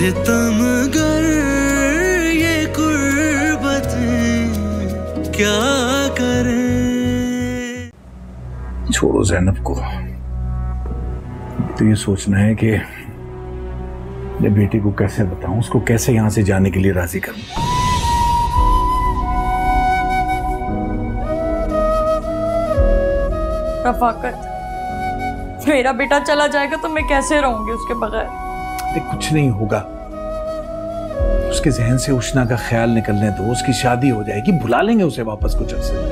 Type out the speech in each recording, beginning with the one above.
सितमगर ये कुर्बतें क्या करें। छोड़ो ज़ैनब को, तो ये सोचना है कि अपने बेटी को कैसे बताऊं, उसको कैसे यहां से जाने के लिए राजी करूं। रफाकत, मेरा बेटा चला जाएगा तो मैं कैसे रहूंगी उसके बगैर? कुछ नहीं होगा, उसके जहन से उष्णा का ख्याल निकलने दो, उसकी शादी हो जाएगी, बुला लेंगे उसे वापस कुछ अर्से में।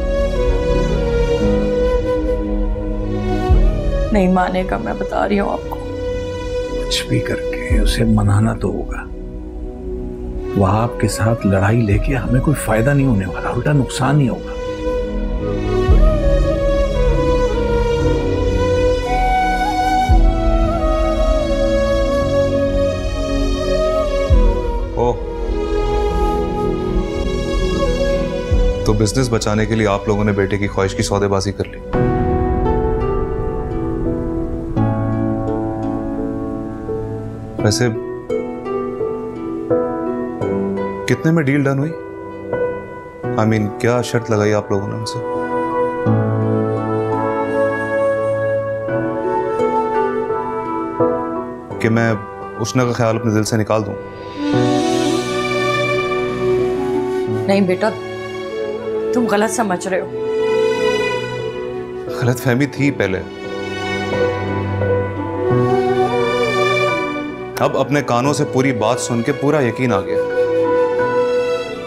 नहीं मानेगा, मैं बता रही हूँ आपको। कुछ भी करके उसे मनाना तो होगा। वह आपके साथ लड़ाई लेके हमें कोई फायदा नहीं होने वाला, उल्टा नुकसान ही होगा। तो बिजनेस बचाने के लिए आप लोगों ने बेटे की ख्वाहिश की सौदेबाजी कर ली। वैसे कितने में डील डन हुई? I mean, क्या शर्त लगाई आप लोगों ने उनसे? कि मैं उष्णा का ख्याल अपने दिल से निकाल दूं? नहीं बेटा, तुम गलत समझ रहे हो। गलतफहमी थी पहले, अब अपने कानों से पूरी बात सुन के पूरा यकीन आ गया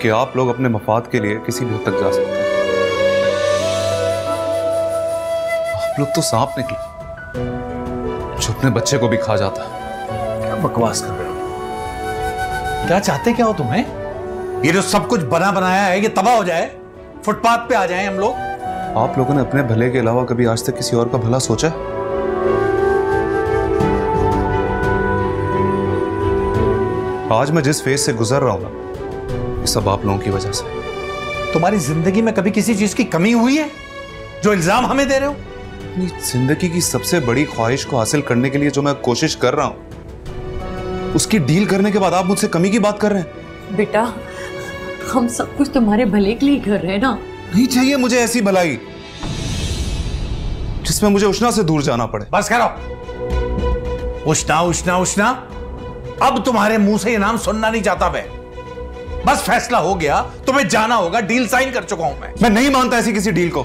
कि आप लोग अपने मफाद के लिए किसी भी हद तक जा सकते हैं। आप लोग तो सांप निकले जो अपने बच्चे को भी खा जाता है। क्या बकवास कर रहे हो? क्या चाहते क्या हो तुम्हें? ये जो सब कुछ बना बनाया है ये तबाह हो जाए, फुटपाथ पे आ जाएं हम लोग। आप लोगों ने अपने भले के अलावा कभी आज तक किसी और का भला सोचा है? आज मैं जिस फेज से गुजर रहा हूं ना, ये सब आप लोगों की वजह से। तुम्हारी जिंदगी में कभी किसी चीज की कमी हुई है जो इल्जाम हमें दे रहे हो? अपनी जिंदगी की सबसे बड़ी ख्वाहिश को हासिल करने के लिए जो मैं कोशिश कर रहा हूं, उसकी डील करने के बाद आप मुझसे कमी की बात कर रहे हैं। बेटा, हम सब कुछ तुम्हारे भले के लिए कर रहे हैं ना। नहीं चाहिए मुझे ऐसी भलाई जिसमें मुझे उष्णा से दूर जाना पड़े। बस करो। उष्णा उष्णा उष्णा, अब तुम्हारे मुंह से ये नाम सुनना नहीं चाहता मैं। बस फैसला हो गया, तुम्हें जाना होगा, डील साइन कर चुका हूं मैं नहीं मानता ऐसी किसी डील को,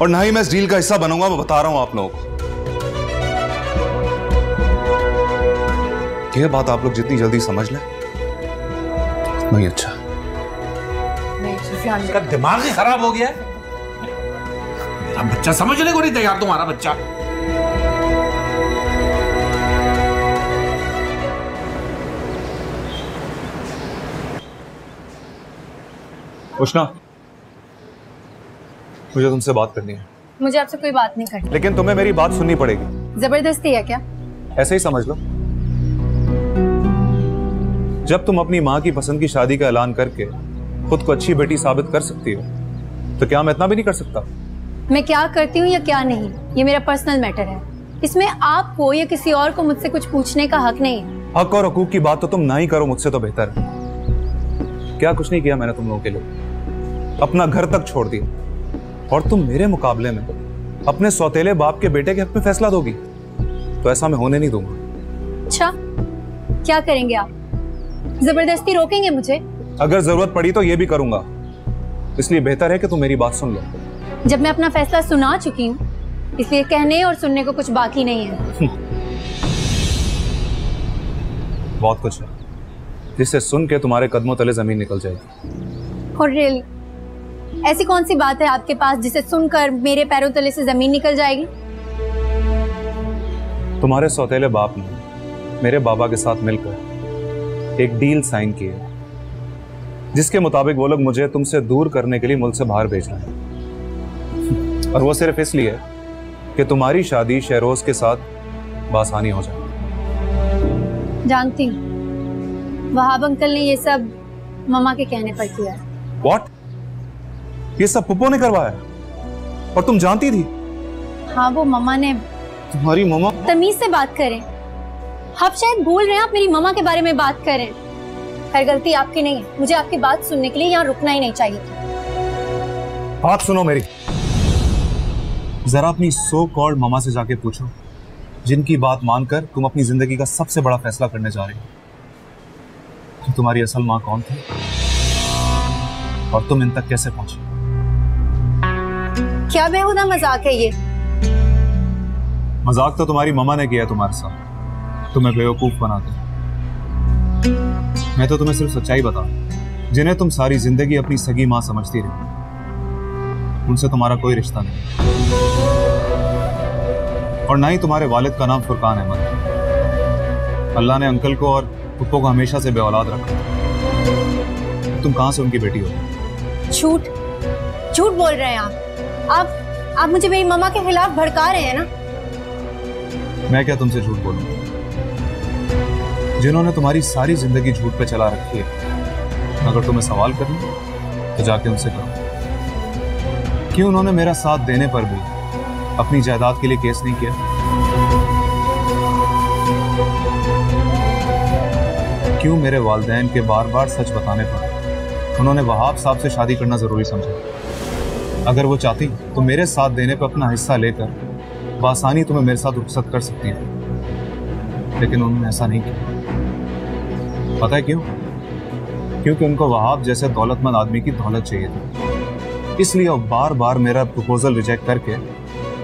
और ना ही मैं इस डील का हिस्सा बनूंगा। मैं बता रहा हूं आप लोगों को, यह बात आप लोग जितनी जल्दी समझ लें नहीं अच्छा। इसका दिमाग ही खराब हो गया है। मेरा बच्चा समझने को नहीं तैयार, तुम्हारा बच्चा। उष्णा, मुझे तुमसे बात करनी है। मुझे आपसे कोई बात नहीं करनी। लेकिन तुम्हें मेरी बात सुननी पड़ेगी। जबरदस्ती है क्या? ऐसे ही समझ लो। जब तुम अपनी माँ की पसंद की शादी का ऐलान करके खुद को अच्छी बेटी साबित कर सकती हो, तो क्या मैं इतना भी नहीं कर सकता? मैं क्या करती हूँ या क्या नहीं, ये मेरा पर्सनल मैटर है। इसमें आपको या किसी और को मुझसे कुछ पूछने का हक नहीं है। हक और हकूक की बात तो तुम ना ही करो मुझसे तो बेहतर है। क्या कुछ नहीं किया मैंने तुम लोगों के लिए, अपना घर तक छोड़ दिया, और तुम मेरे मुकाबले में अपने सौतेले बाप के बेटे के हक में फैसला दोगी? तो ऐसा मैं होने नहीं दूंगा। अच्छा, क्या करेंगे आप? जबरदस्ती रोकेंगे मुझे? अगर जरूरत पड़ी तो ये भी करूंगा, इसलिए बेहतर है कि तुम मेरी बात सुन लो। जब मैं अपना फैसला सुना चुकी हूँ, इसलिए कहने और सुनने को कुछ बाकी नहीं है। बहुत कुछ है जिसे सुन के तुम्हारे कदमों तले जमीन निकल जाएगी। और रियल ऐसी कौन सी बात है आपके पास जिसे सुनकर मेरे पैरों तले से जमीन निकल जाएगी? तुम्हारे सौतेले बाप ने मेरे बाबा के साथ मिलकर एक डील साइन की है, जिसके मुताबिक वो लोग मुझे तुमसे दूर करने के लिए मुल्क से बाहर भेज रहे हैं। और वो सिर्फ इसलिए कि तुम्हारी शादी शहरोज के साथ बासानी हो जाए। जानती हूँ, वहाब अंकल ने ये सब मम्मा के कहने पर किया है। What? ये सब पुप्पो ने करवाया और तुम जानती थी? हाँ, वो मम्मा ने। तुम्हारी मम्मा? तमीज से बात करें, आप शायद भूल रहे हैं, आप मेरी मम्मा के बारे में बात कर रहे हैं। खैर गलती आपकी नहीं है, मुझे आपकी बात सुनने के लिए यहाँ रुकना ही नहीं चाहिए। बात सुनो मेरी, जरा अपनी सो कॉल्ड मामा से जाके पूछो, जिनकी बात मानकर तुम अपनी जिंदगी का सबसे बड़ा फैसला करने जा रही हो, कि तुम्हारी असल माँ कौन थी और तुम इन तक कैसे पहुंचे। क्या बेहुदा मजाक है ये? मजाक तो तुम्हारी मामा ने किया है तुम्हारे साथ, तुम्हें बेवकूफ बनाकर। मैं तो तुम्हें सिर्फ सच्चाई बता, जिन्हें तुम सारी जिंदगी अपनी सगी मां समझती रही, उनसे तुम्हारा कोई रिश्ता नहीं, और ना ही तुम्हारे वालिद का नाम फुरकान अहमद। अल्लाह ने अंकल को और पुप्पो को हमेशा से बेऔलाद रखा। तुम कहां से उनकी बेटी हो? झूठ झूठ बोल रहे हैं आप मुझे मेरी मम्मा के खिलाफ भड़का रहे हैं ना। मैं क्या तुमसे झूठ बोलूं? जिन्होंने तुम्हारी सारी जिंदगी झूठ पे चला रखी है, अगर तुम्हें सवाल करना तो जाके उनसे करो, क्यों उन्होंने मेरा साथ देने पर भी अपनी जायदाद के लिए केस नहीं किया? क्यों मेरे वालिदैन के बार बार सच बताने पर उन्होंने वहाब साहब से शादी करना जरूरी समझा? अगर वो चाहती तो मेरे साथ देने पर अपना हिस्सा लेकर बासानी तुम्हें मेरे साथ रुखसत कर सकती है, लेकिन उन्होंने ऐसा नहीं किया। पता है क्यों? क्योंकि उनको वहाब जैसे दौलतमंद आदमी की दौलत चाहिए थी, इसलिए वो बार बार मेरा प्रपोजल रिजेक्ट करके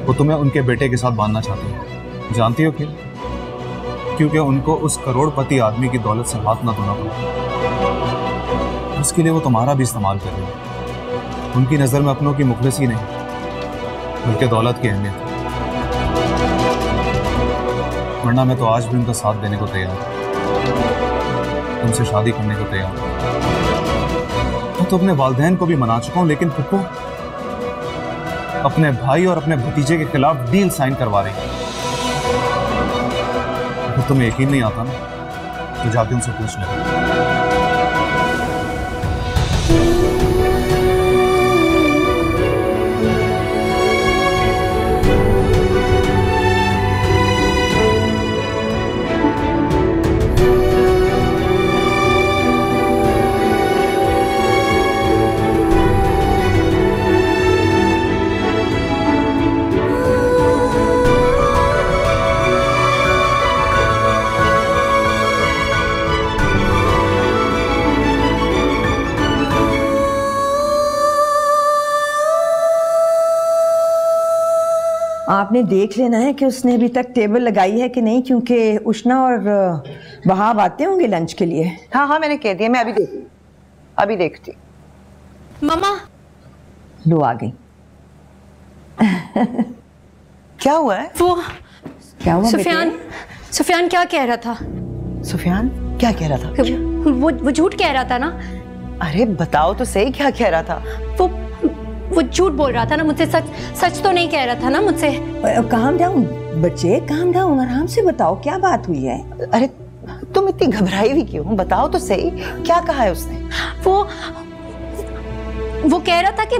वो तुम्हें उनके बेटे के साथ बांधना चाहती है। जानती हो क्यों? क्योंकि उनको उस करोड़पति आदमी की दौलत से हाथ ना धोना पड़ा। उसके लिए वो तुम्हारा भी इस्तेमाल कर रही है। उनकी नजर में अपनों की मुखलिसी नहीं, बल्कि दौलत की अहमियत। वरना मैं तो आज भी उनका साथ देने को तैयार हूं, उनसे शादी करने को तैयार हूं। मैं तो अपने वालिदैन को भी मना चुका हूं, लेकिन पुप्पो अपने भाई और अपने भतीजे के खिलाफ डील साइन करवा रही है। अगर तुम्हें यकीन नहीं आता ना, तो जाके उनसे पूछ लेना। आपने देख लेना है कि उसने अभी तक टेबल लगाई है कि नहीं, क्योंकि उष्णा और वहाब आते होंगे लंच के लिए। हाँ मैं कह दिया, मैं अभी देखती। मम्मा लो आ गई। क्या हुआ है? वो क्या हुआ? सुफियान क्या कह रहा था? सुफियान क्या कह रहा था? वो झूठ कह रहा था ना। अरे बताओ तो सही, क्या कह रहा था? वो झूठ बोल रहा था ना मुझसे, सच तो नहीं कह रहा था ना मुझसे। काम डाउन बच्चे, काम डाउन, आराम से बताओ क्या बात हुई है। अरे तुम इतनी घबराई हुई क्यों? बताओ तो सही, क्या कहा है उसने? वो कह रहा था कि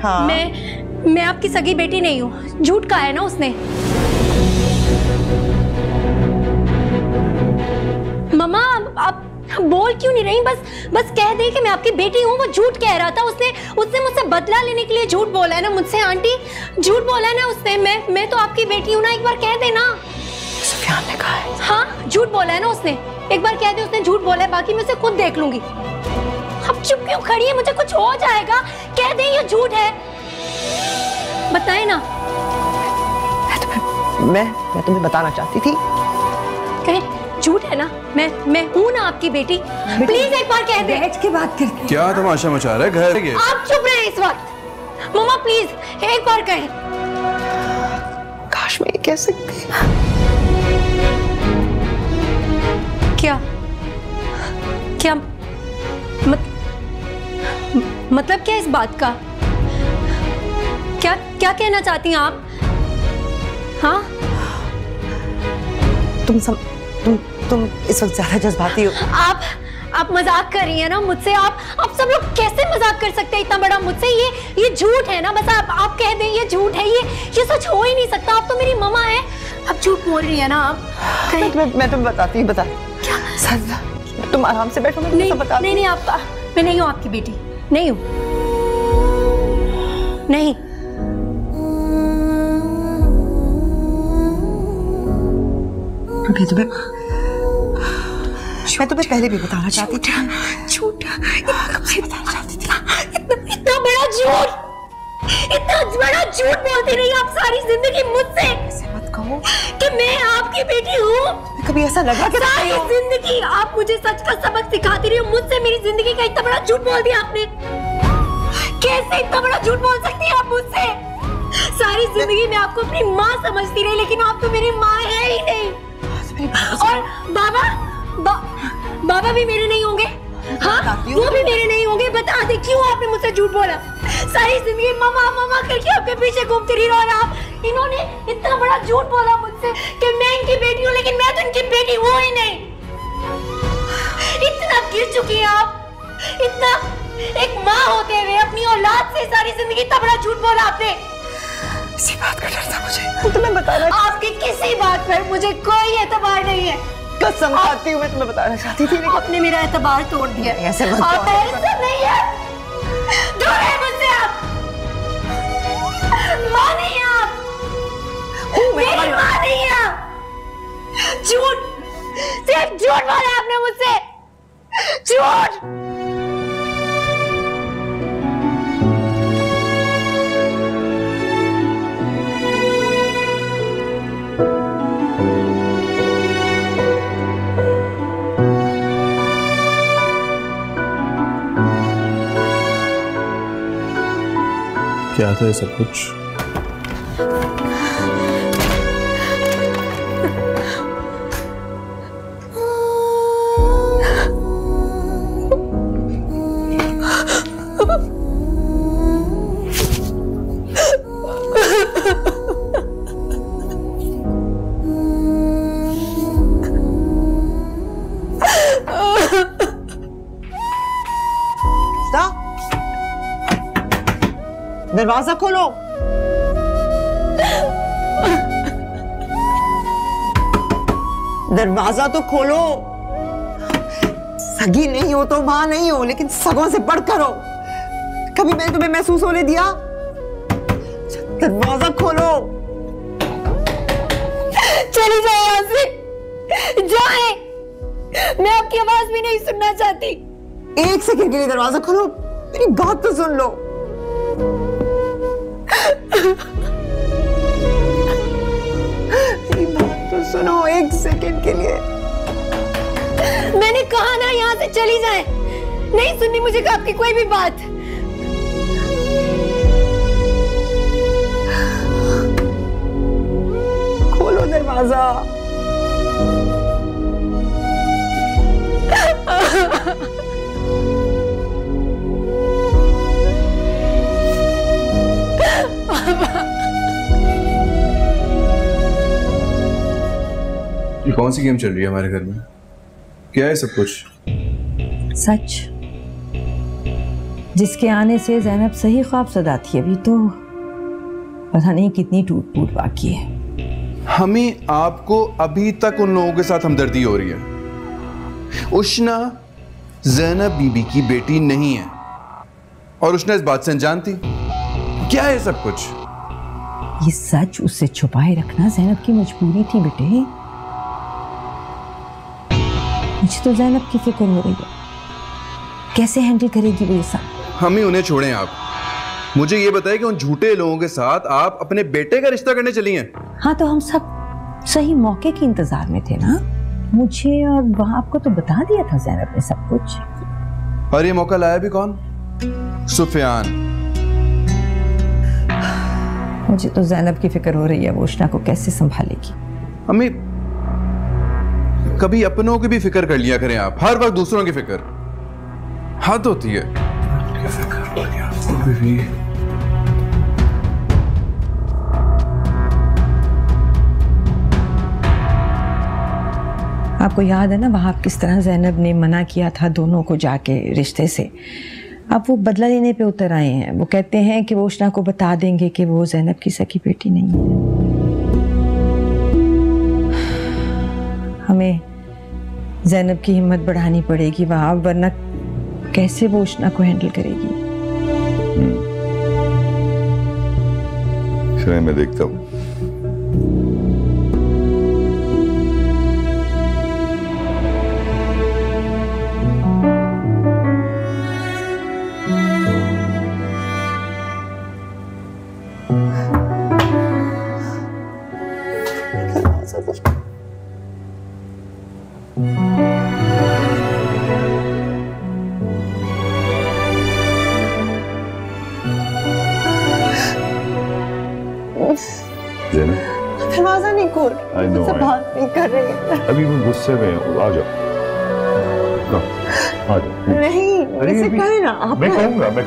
हाँ? मैं आपकी सगी बेटी नहीं हूँ। झूठ कहा है ना उसने। मम्मा आप बोल क्यों नहीं रही? बस कह दे कि मैं आपकी बेटी हूँ। वो झूठ कह रहा था, उसने मुझसे बदला लेने के लिए झूठ बोला है ना मुझसे। आंटी झूठ बोला है ना उसने। मैं तो आपकी बेटी हूँ ना, एक बार कह देना। सुफियान ने कहा है। हाँ झूठ बोला है ना उसने, एक बार कह दे उसने झूठ बोला है, बाकी मैं उसे खुद देख लूंगी। अब चुप क्यों खड़ी है? मुझे कुछ हो जाएगा। कह दे ये झूठ है, बताए ना। मैं तुम्हें बताना चाहती थी। कहे झूठ है ना, मैं हूँ ना आपकी बेटी। प्लीज एक बार कह दे। बैठ के बात करके क्या तमाशा मचा रहा है घर के? आप चुप रहे इस वक्त। मम्मा प्लीज एक बार कहे। काश मैं ये कह सकती। क्या मतलब क्या इस बात का? क्या कहना चाहती हैं आप? हाँ तुम इस वक्त ज्यादा जज्बाती हो। आप मजाक कर रही हैं ना मुझसे। आप सब लोग कैसे मजाक कर सकते हैं इतना बड़ा मुझसे? ये झूठ है ना। बस आप कह दें ये झूठ है, ये सच हो ही नहीं सकता। आप तो मेरी मम्मा है। अब झूठ बोल रही है ना आप? मैं तुम्हें बताती हूँ, बता क्या सर, तुम आराम से बैठो, मैं नहीं, सब बता। नहीं आप, मैं नहीं हूँ आपकी बेटी, नहीं हूँ, नहीं। मैं तुम्हें पहले भी बताना चाहती थी। झूठ, बताना चाहती थी। इतना बड़ा झूठ, इतना बड़ा झूठ बोलती रही आप सारी जिंदगी मुझसे। ऐसे मत कहो कि मैं आपकी बेटी हूँ। कभी ऐसा लगा कि सारी जिंदगी आप मुझे सच का सबक सिखाती रही हो, मुझसे मेरी जिंदगी का इतना बड़ा झूठ बोल दिया आपने। कैसे इतना बड़ा झूठ बोल सकती हैं आप मुझसे? सारी जिंदगी मैं आपको अपनी माँ समझती रही, लेकिन आप तो मेरी माँ है ही नहीं। और बाबा भी मेरे नहीं होंगे। हाँ, वो भी मेरे नहीं होंगे। बता दे क्यों आपने मुझसे झूठ बोला? सारी जिंदगी मामा मामा करके आपके पीछे घूमती रही और आप, इन्होंने इतना बड़ा झूठ बोला मुझसे कि मैं इनकी बेटी हूँ, लेकिन मैं तो इनकी बेटी हूँ ही नहीं। इतना गिर चुकी हैं आप, इतना एक माँ होते हुए अपनी औलाद से सारी जिंदगी इतना बड़ा झूठ बोला आपने। इसी बात का डर था मुझे, तुम्हें बताना। आपकी किसी बात पर मुझे कोई एतबार नहीं है। कसम खाती हूँ, मैं तुम्हें बताना चाहती थी, लेकिन आपने मेरा एतबार तोड़ दिया। ऐसे मत आप ऐसा नहीं है, दूर है मुझसे आप। माँ नहीं है आप, मेरी माँ नहीं है आप। झूठ, सिर्फ झूठ बोला आपने मुझसे, झूठ। क्या था ये सब कुछ? दरवाजा खोलो। दरवाजा तो खोलो। सगी नहीं हो तो मां नहीं हो, लेकिन सगों से बढ़कर हो। कभी मैंने तुम्हें महसूस होने दिया? दरवाजा खोलो। चली जाए यहाँ से, जाए। मैं आपकी आवाज भी नहीं सुनना चाहती। एक सेकंड के लिए दरवाजा खोलो, मेरी बात तो सुन लो। मेरी बात तो सुनो एक सेकंड के लिए। मैंने कहा ना यहाँ से चली जाए। नहीं सुननी मुझे आपकी कोई भी बात। खोलो दरवाजा। ये कौन सी गेम चल रही है हमारे घर में? क्या है सब कुछ? सच, जिसके आने से ज़ैनब सही ख्वाब सदा थी, अभी तो पता नहीं कितनी टूट फूट बाकी है। हमें आपको अभी तक उन लोगों के साथ हमदर्दी हो रही है। उष्ना ज़ैनब बीबी की बेटी नहीं है और उष्ना इस बात से अनजान थी। क्या है सब कुछ? ये सच उससे छुपाए रखना ज़ैनब की मजबूरी थी बेटे। मुझे तो ज़ैनब की फिक्र हो रही है, कैसे हैंडल करेगी वो ये सब। हमें उन्हें छोड़ें आप। मुझे ये बताइए कि उन झूठे लोगों के साथ आप अपने बेटे का रिश्ता करने चली हैं। हाँ, तो हम सब सही मौके के इंतजार में थे ना। मुझे और वहां आपको तो बता दिया था ज़ैनब ने सब कुछ। और ये मौका लाया भी कौन? सुफियान। मुझे तो ज़ैनब की फिक्र हो रही है, वो उष्ना को कैसे संभालेगी। हमें कभी अपनों की भी फिक्र कर लिया करें आप। हर वक्त दूसरों की फिक्र हद होती है। क्या फिक्र हो गया आपको? आपको याद है ना वहाब किस तरह ज़ैनब ने मना किया था दोनों को जाके रिश्ते से। अब वो बदला लेने पे उतर आए हैं। वो कहते हैं कि वो उष्ना को बता देंगे कि वो ज़ैनब की सकी बेटी नहीं है। हमें ज़ैनब की हिम्मत बढ़ानी पड़ेगी वहां, वरना कैसे वो उष्णा को हैंडल करेगी। मैं देखता हूँ। दरवाजा नहीं खोल, मुझसे बात नहीं कर रही है। अभी वो गुस्से में है, आ जाओ। आ जाओ। नहीं, मुझसे कहे ना आप। मैं कहूँगा, मैं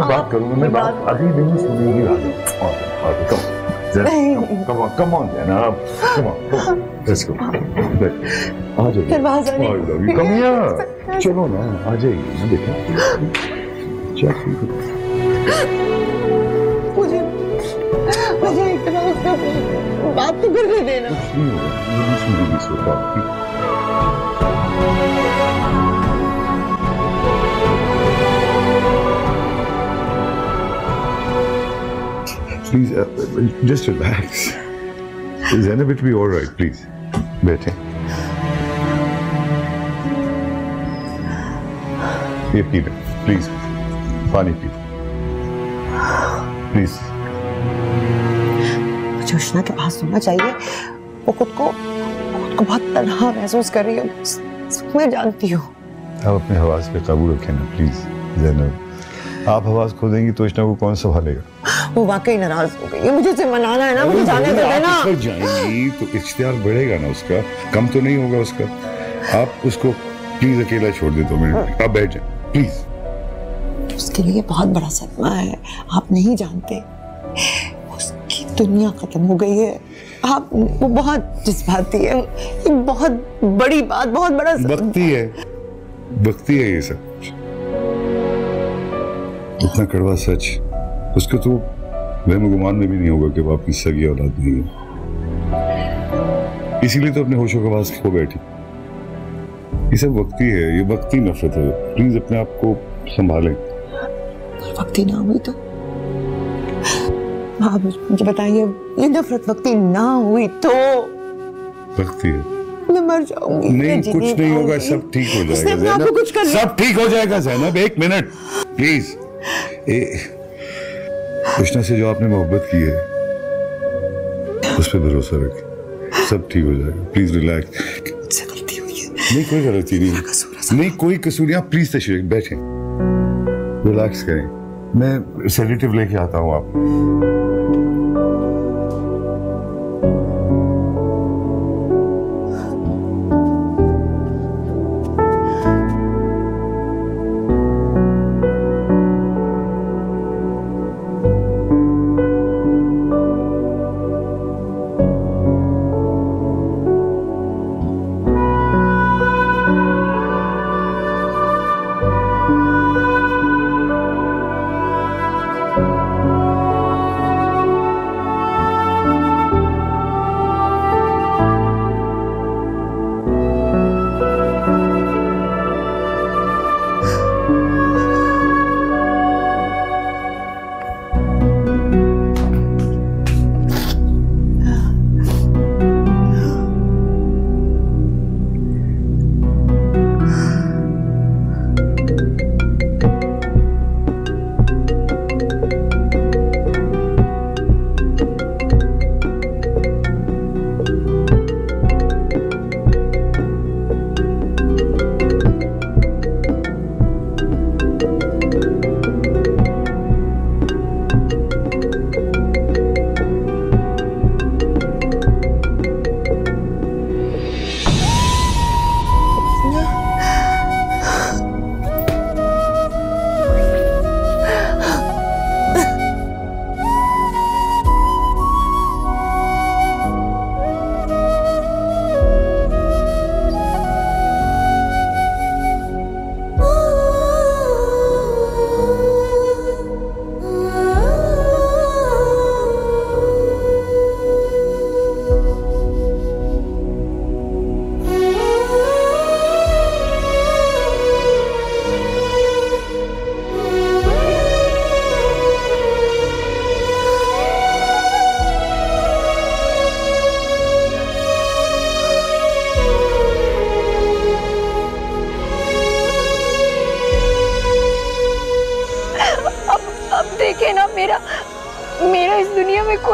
बात करूँगा, मैं बात अभी नहीं सुनेगी। Come on, Zainab. Come on. Let's go. आ जाइए। दरवाजा नहीं खोल। Come here. चलो ना, आ जाइए ना, देखो। मुझे इतना उसका बात तो करने देना। नहीं सुनेगी इस बात की। Please, just relax. Zainab, it will be all right. Please, बैठे। ये पी ले, please. पानी पी, please. मुझे उष्णा के पास होना चाहिए। वो खुद को बहुत तन्हा महसूस कर रही है। मैं जानती हूँ। आप अपने हवास पे काबू रखें ना, प्लीज। ज़ैनब, आप हवास खो देंगी तो उष्णा को कौन संभालेगा? वो वाकई नाराज हो गई है। मुझे उसे मनाना है ना, मुझे जाने दो ना। आप जाएंगी तो इख्तियार बढ़ेगा ना उसका, कम तो नहीं होगा उसका। आप उसको प्लीज अकेला छोड़ दे 2 मिनट। आप बैठ जाए प्लीज। उसके लिए बहुत बड़ा सदमा है, आप नहीं जानते। उसकी दुनिया खत्म हो गई है। आप, वो बहुत जज्बाती है। ये बहुत बड़ी बात, बहुत बड़ा बकती है ये सब कुछ। इतना कड़वा सच उसको तो वहम गुमान में भी नहीं होगा कि वो आपकी सगी औलाद नहीं है। इसीलिए तो अपने होशो हवास खो बैठी। ये सब वक्ती है, ये वक्ती नफरत है। प्लीज अपने आप को संभालें। वक्ती ना हुई तो आप मुझे बताइए, ये नफरत वक्ती ना हुई तो वक्ती है। मैं मर जाऊंगी। नहीं, कुछ नहीं होगा, सब ठीक हो जाएगा। सब ठीक हो जाएगा ज़ैनब, 1 मिनट प्लीज। उष्णा से जो आपने मोहब्बत की है उस पर भरोसा रखें, सब ठीक हो जाएगा। Please relax. मुझसे गलती हुई है। नहीं, कोई गलती नहीं। नहीं, कोई कसूर नहीं। आप प्लीज तशरीफ बैठें, रिलैक्स करें। मैं सेडेटिव लेके आता हूँ आप।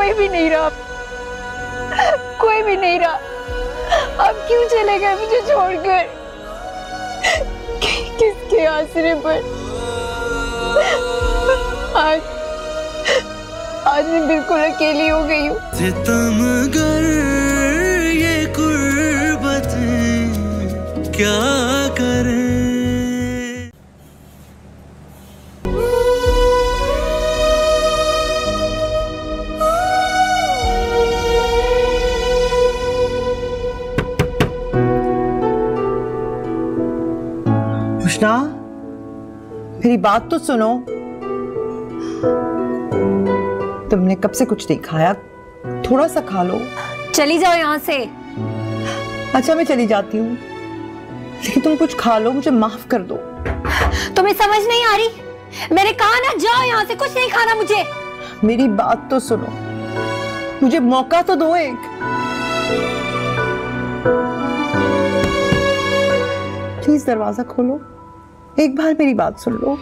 कोई भी नहीं रहा, कोई भी नहीं रहा। अब क्यों चले गए मुझे छोड़कर? किसके आसरे पर? आज मैं बिल्कुल अकेली हो गई हूँ। सितमगर ये गुर्बतें क्या करें। उष्णा, मेरी बात तो सुनो। तुमने कब से कुछ नहीं खाया, थोड़ा सा खा लो। चली जाओ यहाँ से। अच्छा मैं चली जाती हूँ, लेकिन तुम कुछ खा लो, मुझे माफ कर दो। तुम्हें समझ नहीं आ रही? मैंने कहा ना जाओ यहाँ से, कुछ नहीं खाना मुझे। मेरी बात तो सुनो, मुझे मौका तो दो एक। प्लीज दरवाजा खोलो, एक बार मेरी बात सुन लो।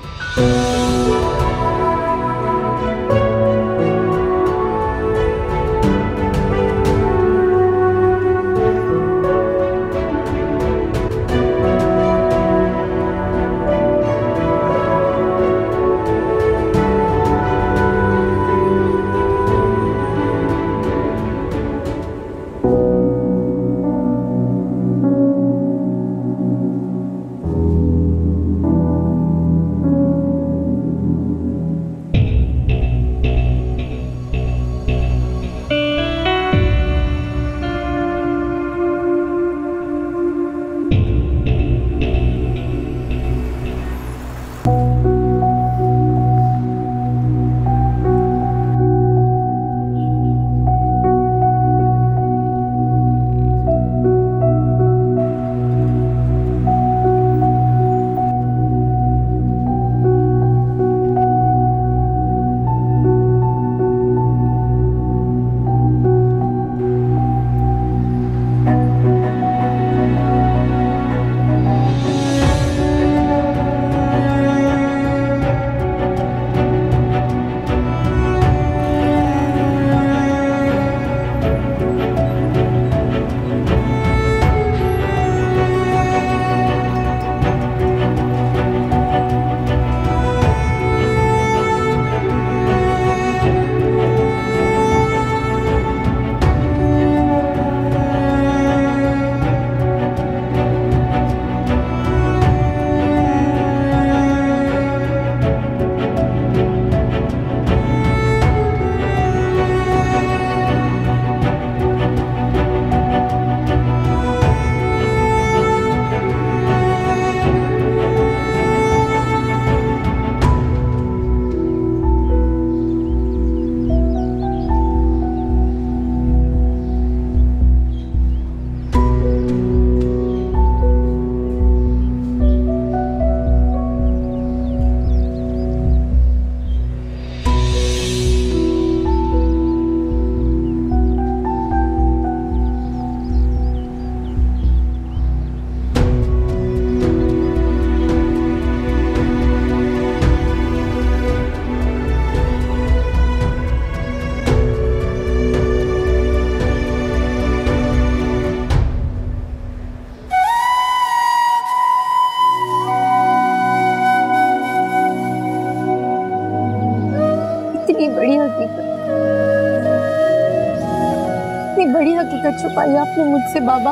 बड़ी हकीकत छुपाई आपने मुझसे बाबा।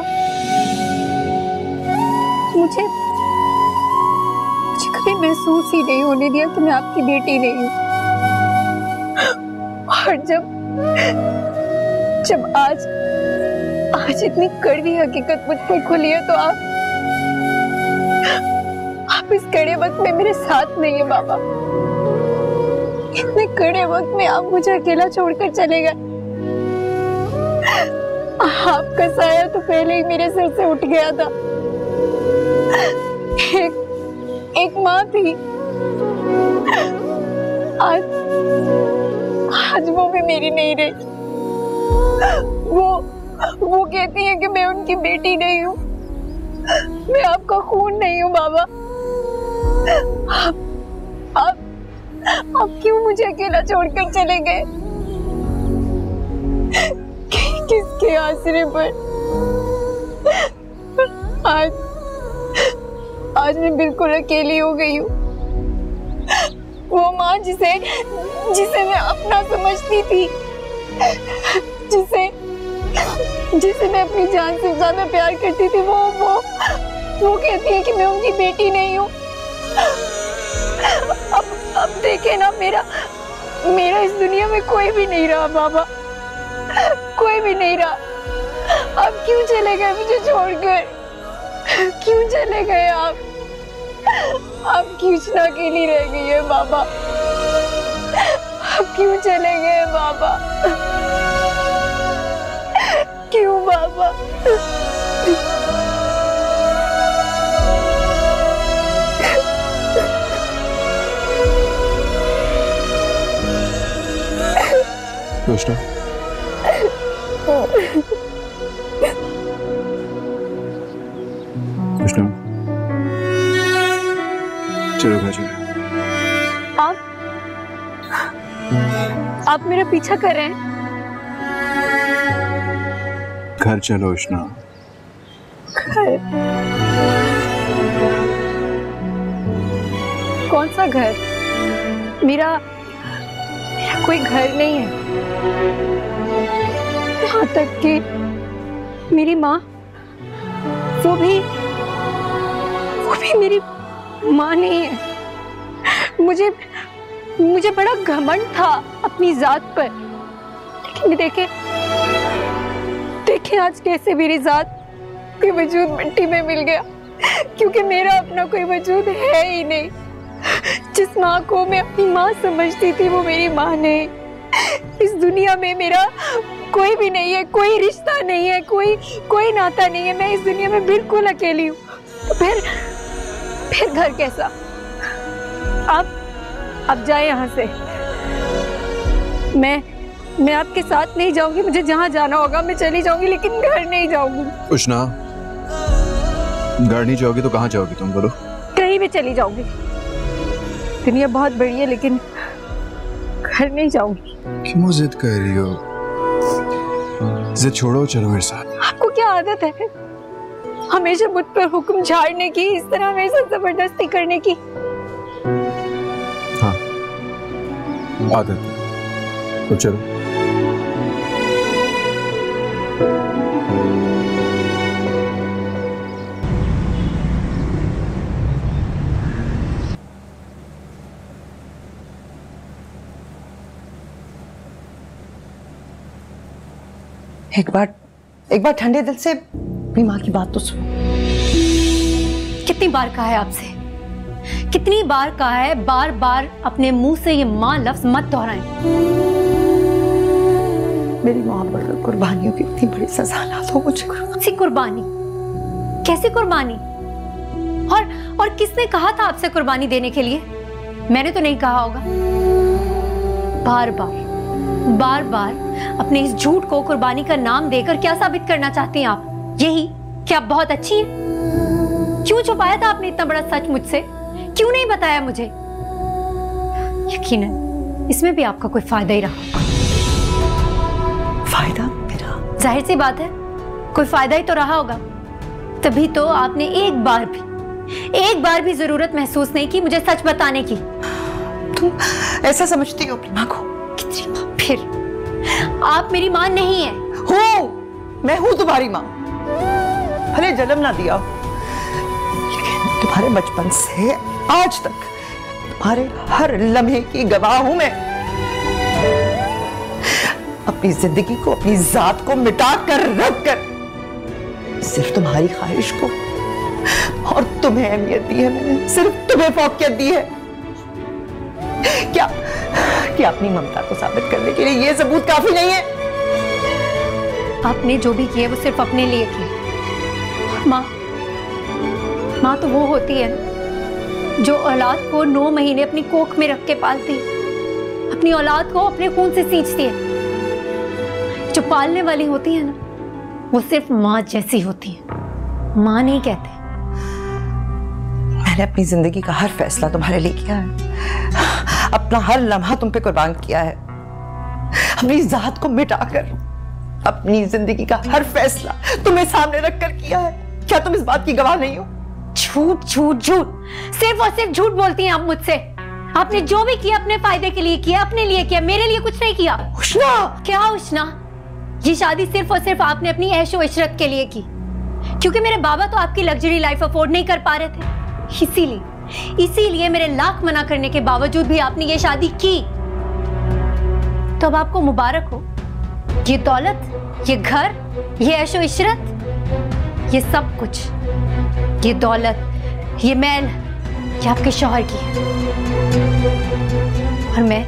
मुझे कभी महसूस ही नहीं होने दिया कि मैं आपकी बेटी नहीं हूँ। और जब आज इतनी कड़वी हकीकत मुझ पर खुली है तो आप इस कड़े वक्त में मेरे साथ नहीं है बाबा। इतने कड़े वक्त में आप मुझे अकेला छोड़कर चले गए। आपका साया तो पहले ही मेरे सिर से उठ गया था। एक माँ थी, आज वो भी मेरी नहीं रही। वो कहती है कि मैं उनकी बेटी नहीं हूँ, मैं आपका खून नहीं हूँ बाबा। आप क्यों मुझे अकेला छोड़कर चले गए? किसके आसरे पर। आज मैं बिल्कुल अकेली हो गई हूँ। वो माँ जिसे मैं अपना समझती थी, जिसे मैं अपनी जान से ज्यादा प्यार करती थी, वो कहती है कि मैं उनकी बेटी नहीं हूँ। अब देखे ना, मेरा इस दुनिया में कोई भी नहीं रहा बाबा, कोई भी नहीं रहा। अब क्यों चले गए मुझे छोड़कर? क्यों चले गए आप? अब कृष्णा अकेली रह गई है बाबा। अब क्यों चले गए बाबा? क्यों बाबा? कृष्णा, कृष्णा, चलो घर चलो। आप मेरा पीछा कर रहे हैं? घर चलो कृष्णा। घर? कौन सा घर? मेरा कोई घर नहीं है। यहाँ तक कि मेरी माँ, वो भी मेरी माँ नहीं है। मुझे बड़ा घमंड था अपनी जात पर, लेकिन देखे आज कैसे मेरी जात का वजूद मिट्टी में मिल गया, क्योंकि मेरा अपना कोई वजूद है ही नहीं। जिस माँ को मैं अपनी माँ समझती थी, वो मेरी माँ नहीं। इस दुनिया में मेरा कोई भी नहीं है, कोई रिश्ता नहीं है, कोई नाता नहीं है। मैं इस दुनिया में बिल्कुल अकेली हूँ। तो फिर घर कैसा? आप जाए यहाँ से। मैं आपके साथ नहीं जाऊंगी। मुझे जहाँ जाना होगा मैं चली जाऊंगी, लेकिन घर नहीं जाऊंगी। कृष्णा, घर नहीं जाओगी तो कहाँ जाओगी तुम, बोलो? कहीं भी चली जाऊंगी। दुनिया बहुत बड़ी है, लेकिन घर नहीं जाऊंगी। क्यों जिद कर रही हो? जिद छोड़ो, चलो मेरे साथ। आपको क्या आदत है हमेशा मुझ पर हुक्म झाड़ने की, इस तरह मेरे साथ जबरदस्ती करने की? हाँ, आदत है। तो चलो। एक बार ठंडे दिल से अपनी माँ की बात तो सुनो। कितनी बार कहा है आपसे, कितनी बार कहा है, बार बार अपने मुंह से ये माँ लफ्ज मत दोहराएं। मेरी माँ पर कुर्बानियों की इतनी बड़ी सजा ना दो मुझे। सी कुर्बानी? कैसी कुर्बानी? और किसने कहा था आपसे कुर्बानी देने के लिए? मैंने तो नहीं कहा होगा। बार बार अपने इस झूठ को कुर्बानी का नाम देकर क्या साबित करना चाहती हैं आप? यही कि आप बहुत अच्छी हैं? क्यों छुपाया था आपने इतना बड़ा सच मुझसे? क्यों नहीं बताया मुझे? यकीनन इसमें भी आपका कोई फायदा ही रहा। फायदा मेरा? जाहिर सी बात है, कोई फायदा ही तो रहा होगा। तभी तो आपने एक बार भी जरूरत महसूस नहीं की मुझे सच बताने की। तुम ऐसा समझती हो अपनी माँ को? कितनी माँ? फिर आप मेरी माँ नहीं है। मैं हूँ तुम्हारी माँ, भले जन्म ना दिया, लेकिन तुम्हारे बचपन से आज तक तुम्हारे हर लम्हे की गवाह हूं मैं। अपनी जिंदगी को, अपनी जात को मिटा कर रख कर सिर्फ तुम्हारी ख्वाहिश को और तुम्हें अहमियत दी है मैंने, सिर्फ तुम्हें फौकियत दी है। क्या अपनी ममता को साबित करने के लिए ये सबूत काफी नहीं है? आपने जो भी किया वो सिर्फ अपने लिए किया। माँ तो वो होती है ना जो औलाद को 9 महीने अपनी कोख में रख के पालती है, अपनी औलाद को अपने खून से सींचती है। जो पालने वाली होती है ना, वो सिर्फ माँ जैसी होती है। माँ नहीं कहते। मैंने अपनी जिंदगी का हर फैसला तुम्हारे लिए किया है, अपना हर लम्हा तुम पे कुर्बान किया है, अपनी जात को मिटाकर अपनी जिंदगी का हर फैसला तुम्हें सामने रखकर किया है। क्या तुम इस बात की गवाह नहीं हो? झूठ झूठ झूठ, सिर्फ और सिर्फ झूठ बोलती हैं आप मुझसे। आपने जो भी किया अपने फायदे के लिए किया, अपने लिए किया, मेरे लिए कुछ नहीं किया। उष्णा! क्या उष्णा? ये शादी सिर्फ और सिर्फ आपने अपनी ऐशो इशरत के लिए की, क्योंकि मेरे बाबा तो आपकी लग्जरी लाइफ अफोर्ड नहीं कर पा रहे थे। इसीलिए मेरे लाख मना करने के बावजूद भी आपने ये शादी की। तो अब आपको मुबारक हो। ये दौलत, ये घर, ये ऐशो इशरत, ये सब कुछ, ये दौलत, ये मैल, ये आपके शौहर की है। और मैं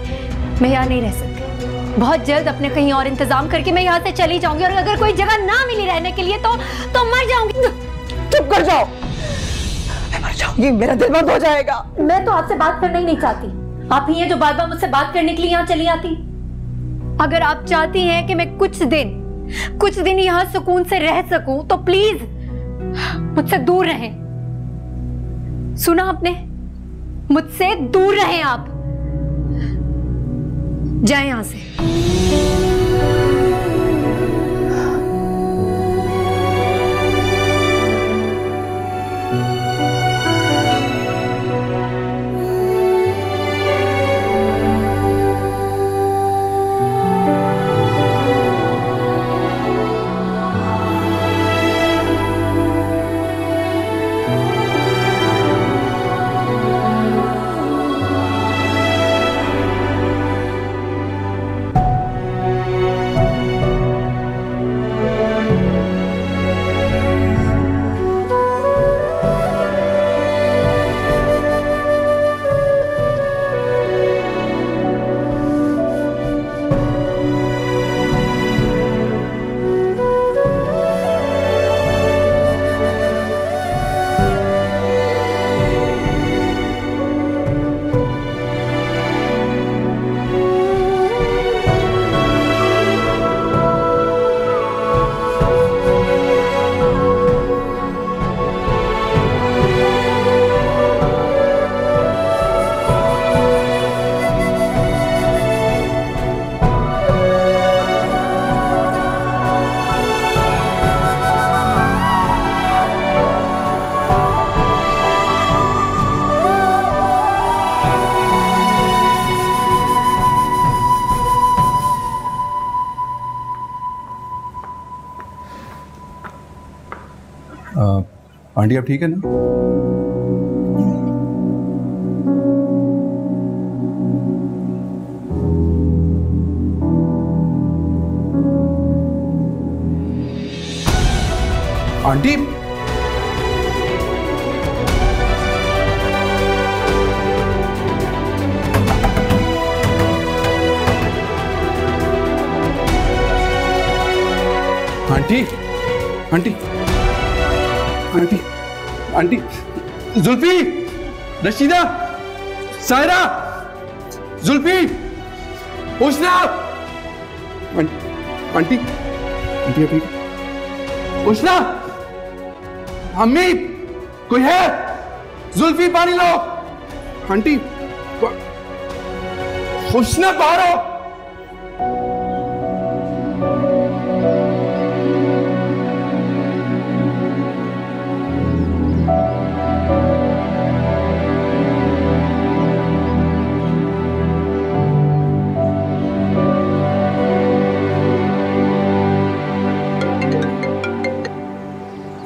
यहाँ नहीं रह सकती। बहुत जल्द अपने कहीं और इंतजाम करके मैं यहाँ से चली जाऊंगी, और अगर कोई जगह ना मिली रहने के लिए तो मर जाऊंगी। चुप कर जाओ, मैं मर जाऊंगी, मेरा दिल बंद हो जाएगा। मैं तो आपसे बात करना ही नहीं चाहती। आप ही हैं जो बार बार मुझसे बात करने के लिए यहाँ चली आती। अगर आप चाहती हैं कि मैं कुछ दिन यहाँ सुकून से रह सकूं, तो प्लीज मुझसे दूर रहें। सुना आपने? मुझसे दूर रहें आप। जाएं यहां से। आंटी आप ठीक है ना? Aunty aunty aunty aunty aunty Zulfi, Rashida, Saira, Zulfi, Ushna, aunty aunty ठीक, उष्णा, अम्मी कोई है? जुल्फी पानी लो। आंटी उष्णा बाहर आओ।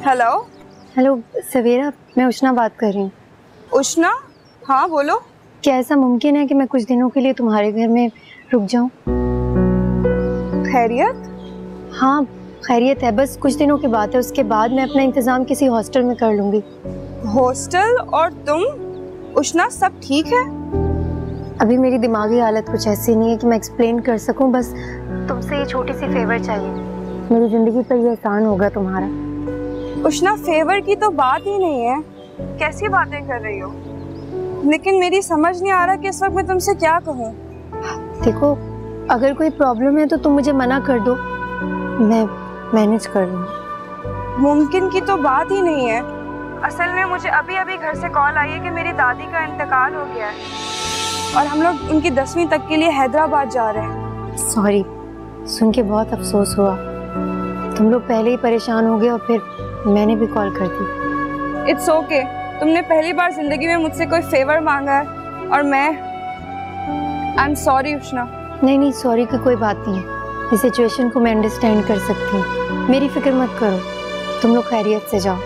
हेलो हेलो सवेरा, मैं उष्णा बात कर रही हूँ। उष्णा? हाँ बोलो। क्या ऐसा मुमकिन है कि मैं कुछ दिनों के लिए तुम्हारे घर में रुक जाऊं? खैरियत? हाँ खैरियत है, बस कुछ दिनों की बात है। उसके बाद मैं अपना इंतजाम किसी हॉस्टल में कर लूंगी। हॉस्टल? और तुम? उष्णा सब ठीक है? अभी मेरी दिमागी हालत कुछ ऐसी नहीं है कि मैं एक्सप्लेन कर सकूं। बस तुमसे ये छोटी सी फेवर चाहिए, मेरी जिंदगी पर ये एहसान होगा तुम्हारा। उष्णा फेवर की तो बात ही नहीं है, कैसी बातें कर रही हो? लेकिन मेरी समझ नहीं आ रहा कि इस वक्त मैं तुमसे क्या कहूँ। देखो, अगर कोई प्रॉब्लम है तो तुम मुझे मना कर दो, मैं मैनेज कर लूँगी। मुमकिन की तो बात ही नहीं है। असल में मुझे अभी अभी घर से कॉल आई है कि मेरी दादी का इंतकाल हो गया है और हम लोग उनकी 10वीं तक के लिए हैदराबाद जा रहे हैं। सॉरी, सुन के बहुत अफसोस हुआ। तुम लोग पहले ही परेशान हो गए और फिर मैंने भी कॉल कर दी। इट्स ओके, तुमने पहली बार जिंदगी में मुझसे कोई फेवर मांगा है और मैं आई एम सॉरी उष्णा। नहीं, सॉरी की कोई बात नहीं है। इस सिचुएशन को मैं अंडरस्टैंड कर सकती हूँ। मेरी फिक्र मत करो, तुम लोग खैरियत से जाओ।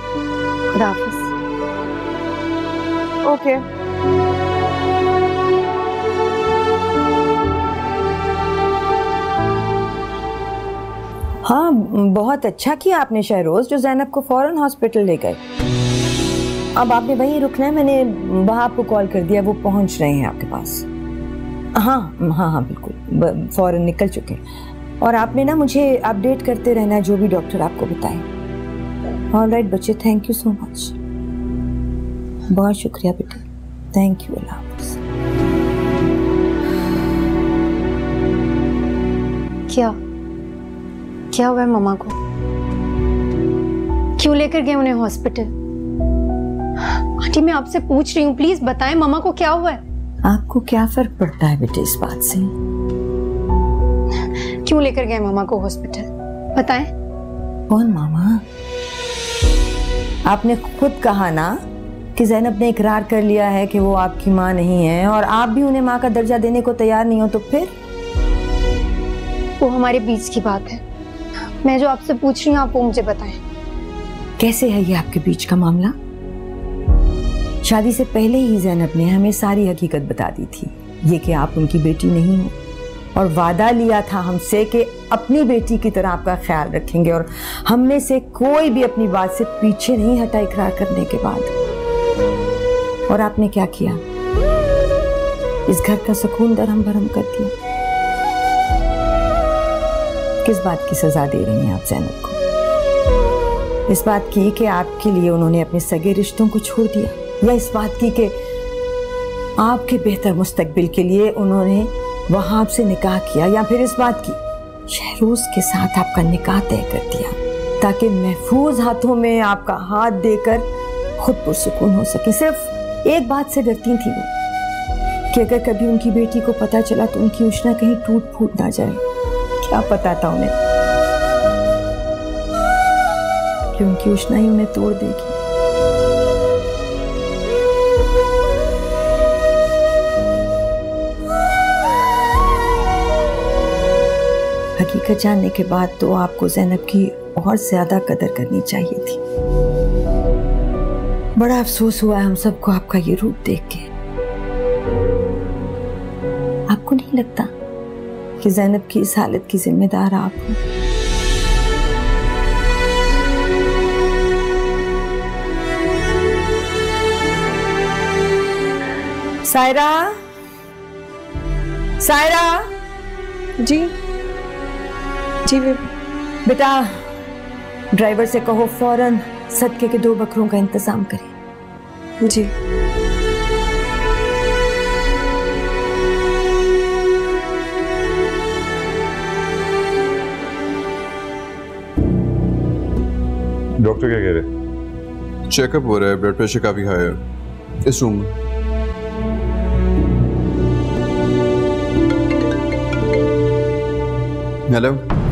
खुदा हाफिज। ओके। हाँ, बहुत अच्छा किया आपने शहरोज, जो ज़ैनब को फौरन हॉस्पिटल ले गए। अब आपने वहीं रुकना है, मैंने वहाँ आपको कॉल कर दिया, वो पहुँच रहे हैं आपके पास। हाँ बिल्कुल, फौरन निकल चुके हैं। और आपने ना मुझे अपडेट करते रहना है जो भी डॉक्टर आपको बताए। ऑलराइट बच्चे, थैंक यू सो मच। बहुत शुक्रिया बेटा, थैंक यू। अल्लाह हाफ़िज़। क्या हुआ है मम्मा को? क्यों लेकर गए उन्हें हॉस्पिटल? आंटी मैं आपसे पूछ रही हूँ, प्लीज बताएं मम्मा को क्या हुआ है? आपको क्या फर्क पड़ता है बेटे इस बात से? क्यों लेकर गए मम्मा को हॉस्पिटल, बताएं। कौन मामा? आपने खुद कहा ना कि ज़ैनब ने इकरार कर लिया है कि वो आपकी माँ नहीं है, और आप भी उन्हें माँ का दर्जा देने को तैयार नहीं हो, तो फिर? वो हमारे बीच की बात है। मैं जो आपसे पूछ रही हूँ आप वो मुझे बताएं। कैसे है ये आपके बीच का मामला? शादी से पहले ही ज़ैनब ने हमें सारी हकीकत बता दी थी, ये कि आप उनकी बेटी नहीं हो, और वादा लिया था हमसे कि अपनी बेटी की तरह आपका ख्याल रखेंगे, और हम में से कोई भी अपनी बात से पीछे नहीं हटा इकरार करने के बाद। और आपने क्या किया? इस घर का सुकून दरहम भरम कर दिया। किस बात की सजा दे रही हैं आप ज़ैनब को? इस बात की कि आपके लिए उन्होंने अपने सगे रिश्तों को छोड़ दिया, या इस बात की कि आपके बेहतर मुस्तकबिल के लिए उन्होंने वहाब से निकाह किया, या फिर इस बात की शहरोज के साथ आपका निकाह तय कर दिया ताकि महफूज हाथों में आपका हाथ देकर खुद पुरसुकून हो सके? सिर्फ एक बात से डरती थी वो कि अगर कभी उनकी बेटी को पता चला तो उनकी उष्णा कहीं टूट फूट ना जाए। क्या पता था उन्हें कि उनकी उष्णा ही उन्हें तोड़ देगी। हकीकत जानने के बाद तो आपको ज़ैनब की और ज्यादा कदर करनी चाहिए थी। बड़ा अफसोस हुआ है हम सबको आपका ये रूप देख के। आपको नहीं लगता कि ज़ैनब की इस हालत की जिम्मेदार आप हो? सायरा, सायरा। जी जी बेटा, ड्राइवर से कहो फौरन सदके के 2 बकरों का इंतजाम करें। जी। डॉक्टर क्या कह रहे? चेकअप हो रहा है, ब्लड प्रेशर काफी हाई है। इस रूम में। हेलो।